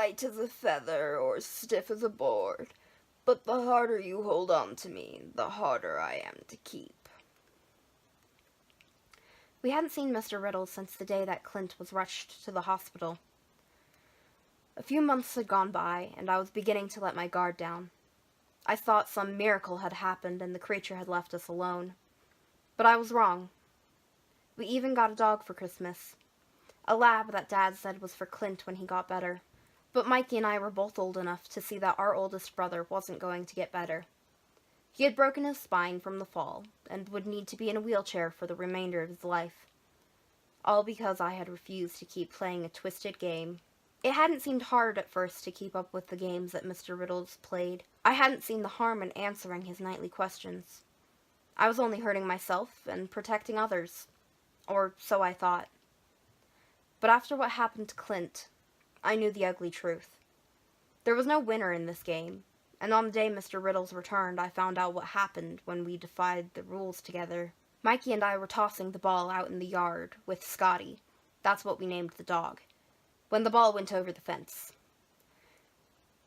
light as a feather or stiff as a board, but the harder you hold on to me, the harder I am to keep." We hadn't seen Mr. Riddles since the day that Clint was rushed to the hospital. A few months had gone by, and I was beginning to let my guard down. I thought some miracle had happened and the creature had left us alone. But I was wrong. We even got a dog for Christmas. A lab that Dad said was for Clint when he got better. But Mikey and I were both old enough to see that our oldest brother wasn't going to get better. He had broken his spine from the fall and would need to be in a wheelchair for the remainder of his life. All because I had refused to keep playing a twisted game. It hadn't seemed hard at first to keep up with the games that Mr. Riddles played. I hadn't seen the harm in answering his nightly questions. I was only hurting myself and protecting others. Or so I thought. But after what happened to Clint, I knew the ugly truth. There was no winner in this game, and on the day Mr. Riddles returned, I found out what happened when we defied the rules together. Mikey and I were tossing the ball out in the yard with Scotty. That's what we named the dog. When the ball went over the fence.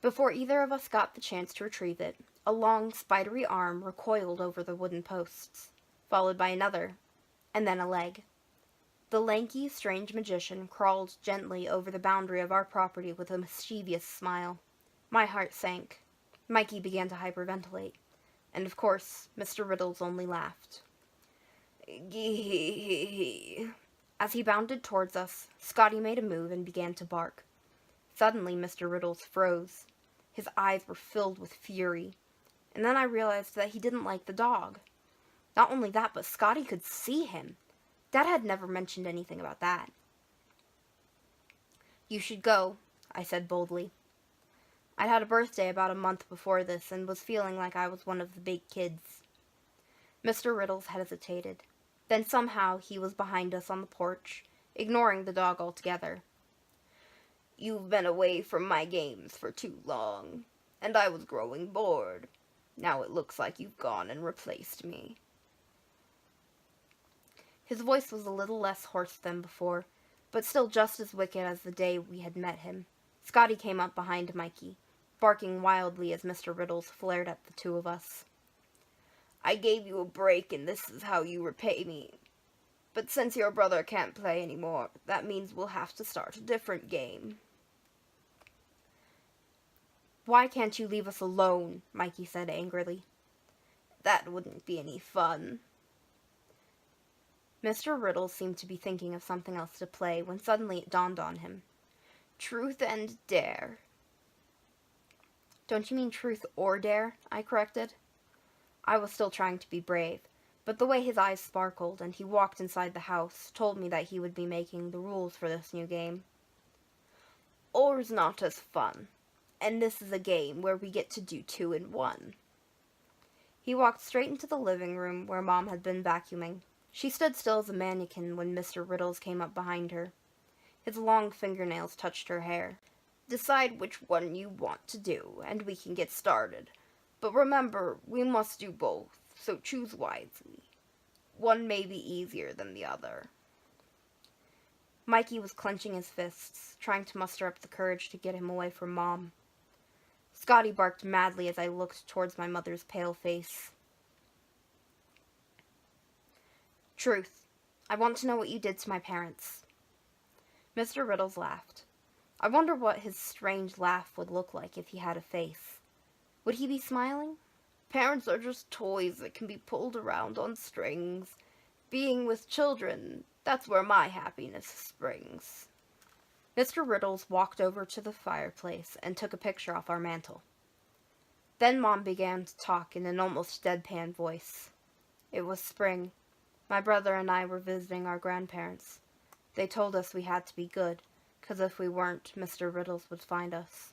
Before either of us got the chance to retrieve it, a long, spidery arm recoiled over the wooden posts, followed by another, and then a leg. The lanky, strange magician crawled gently over the boundary of our property with a mischievous smile. My heart sank. Mikey began to hyperventilate, and of course, Mr. Riddles only laughed. "Gee." As he bounded towards us, Scotty made a move and began to bark. Suddenly, Mr. Riddles froze. His eyes were filled with fury, and then I realized that he didn't like the dog. Not only that, but Scotty could see him. Dad had never mentioned anything about that. "You should go," I said boldly. I'd had a birthday about a month before this and was feeling like I was one of the big kids. Mr. Riddles hesitated. Then somehow he was behind us on the porch, ignoring the dog altogether. "You've been away from my games for too long, and I was growing bored. Now it looks like you've gone and replaced me." His voice was a little less hoarse than before, but still just as wicked as the day we had met him. Scotty came up behind Mikey, barking wildly as Mr. Riddles flared at the two of us. "I gave you a break and this is how you repay me. But since your brother can't play anymore, that means we'll have to start a different game." "Why can't you leave us alone?" Mikey said angrily. "That wouldn't be any fun." Mr. Riddles seemed to be thinking of something else to play when suddenly it dawned on him. "Truth and dare." "Don't you mean truth or dare?" I corrected. I was still trying to be brave, but the way his eyes sparkled and he walked inside the house told me that he would be making the rules for this new game. "Or's not as fun, and this is a game where we get to do 2 in 1. He walked straight into the living room where Mom had been vacuuming. She stood still as a mannequin when Mr. Riddles came up behind her. His long fingernails touched her hair. "Decide which one you want to do, and we can get started. But remember, we must do both, so choose wisely. One may be easier than the other." Mikey was clenching his fists, trying to muster up the courage to get him away from Mom. Scotty barked madly as I looked towards my mother's pale face. "Truth. I want to know what you did to my parents." Mr. Riddles laughed. I wonder what his strange laugh would look like if he had a face. Would he be smiling? "Parents are just toys that can be pulled around on strings. Being with children, that's where my happiness springs." Mr. Riddles walked over to the fireplace and took a picture off our mantel. Then Mom began to talk in an almost deadpan voice. It was spring. My brother and I were visiting our grandparents. They told us we had to be good, 'cause if we weren't, Mr. Riddles would find us.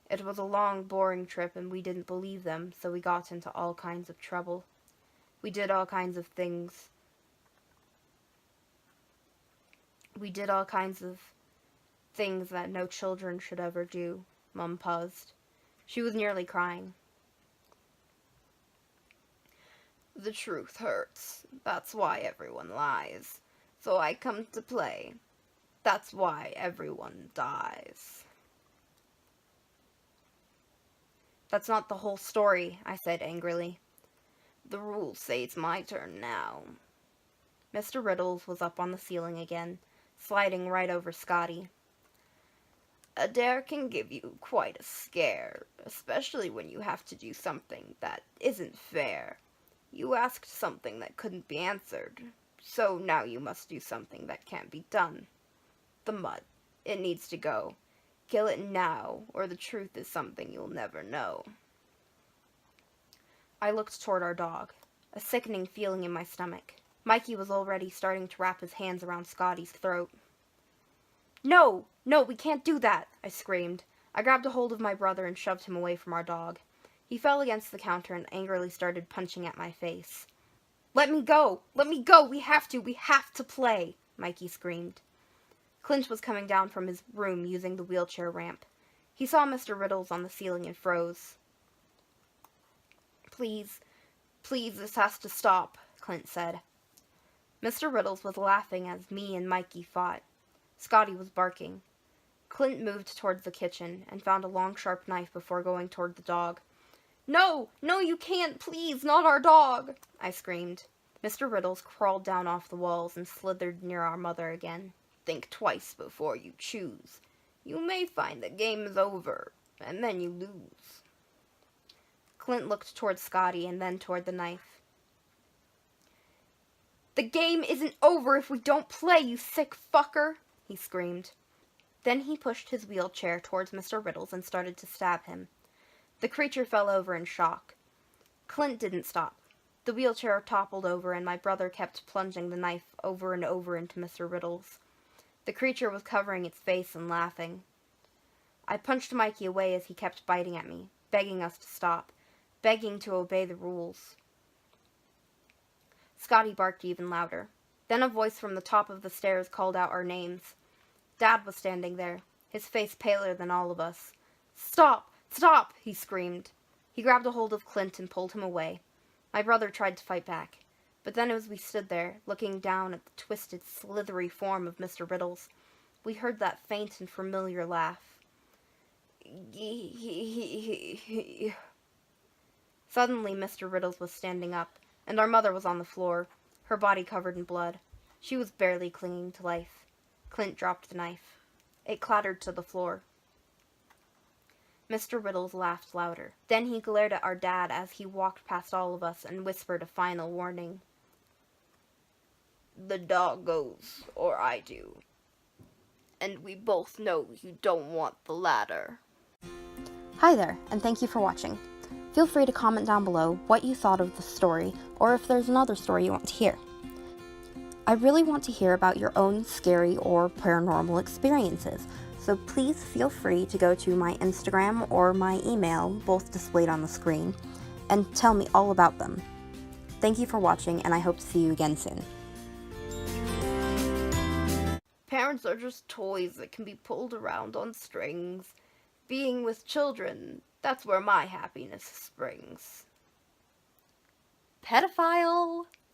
It was a long, boring trip and we didn't believe them, so we got into all kinds of trouble. We did all kinds of things. That no children should ever do, Mum paused. She was nearly crying. "The truth hurts. That's why everyone lies. So I come to play. That's why everyone dies." That's not the whole story, I said angrily. The rules say it's my turn now. Mr. Riddles was up on the ceiling again, sliding right over Scotty. A dare can give you quite a scare, especially when you have to do something that isn't fair. You asked something that couldn't be answered, so now you must do something that can't be done. The mud. It needs to go. Kill it now, or the truth is something you'll never know. I looked toward our dog, a sickening feeling in my stomach. Mikey was already starting to wrap his hands around Scotty's throat. No, we can't do that, I screamed. I grabbed a hold of my brother and shoved him away from our dog. He fell against the counter and angrily started punching at my face. Let me go, we have to play, Mikey screamed. Clint was coming down from his room using the wheelchair ramp. He saw Mr. Riddles on the ceiling and froze. Please, this has to stop, Clint said. Mr. Riddles was laughing as me and Mikey fought. Scotty was barking. Clint moved towards the kitchen and found a long, sharp knife before going toward the dog. No, you can't, please, not our dog, I screamed. Mr. Riddles crawled down off the walls and slithered near our mother again. Think twice before you choose. You may find the game is over, and then you lose. Clint looked toward Scotty and then toward the knife. The game isn't over if we don't play, you sick fucker, he screamed. Then he pushed his wheelchair towards Mr. Riddles and started to stab him. The creature fell over in shock. Clint didn't stop. The wheelchair toppled over and my brother kept plunging the knife over and over into Mr. Riddles. The creature was covering its face and laughing. I punched Mikey away as he kept biting at me, begging us to stop, begging to obey the rules. Scotty barked even louder. Then a voice from the top of the stairs called out our names. Dad was standing there, his face paler than all of us. Stop! Stop! He screamed. He grabbed a hold of Clint and pulled him away. My brother tried to fight back, but then as we stood there, looking down at the twisted, slithery form of Mr. Riddles, we heard that faint and familiar laugh. Suddenly, Mr. Riddles was standing up, and our mother was on the floor, her body covered in blood. She was barely clinging to life. Clint dropped the knife. It clattered to the floor. Mr. Riddles laughed louder. Then he glared at our dad as he walked past all of us and whispered a final warning. The dog goes, or I do. And we both know you don't want the latter. Hi there, and thank you for watching. Feel free to comment down below what you thought of the story, or if there's another story you want to hear. I really want to hear about your own scary or paranormal experiences, so please feel free to go to my Instagram or my email, both displayed on the screen, and tell me all about them. Thank you for watching, and I hope to see you again soon. Parents are just toys that can be pulled around on strings. Being with children, that's where my happiness springs. Pedophile!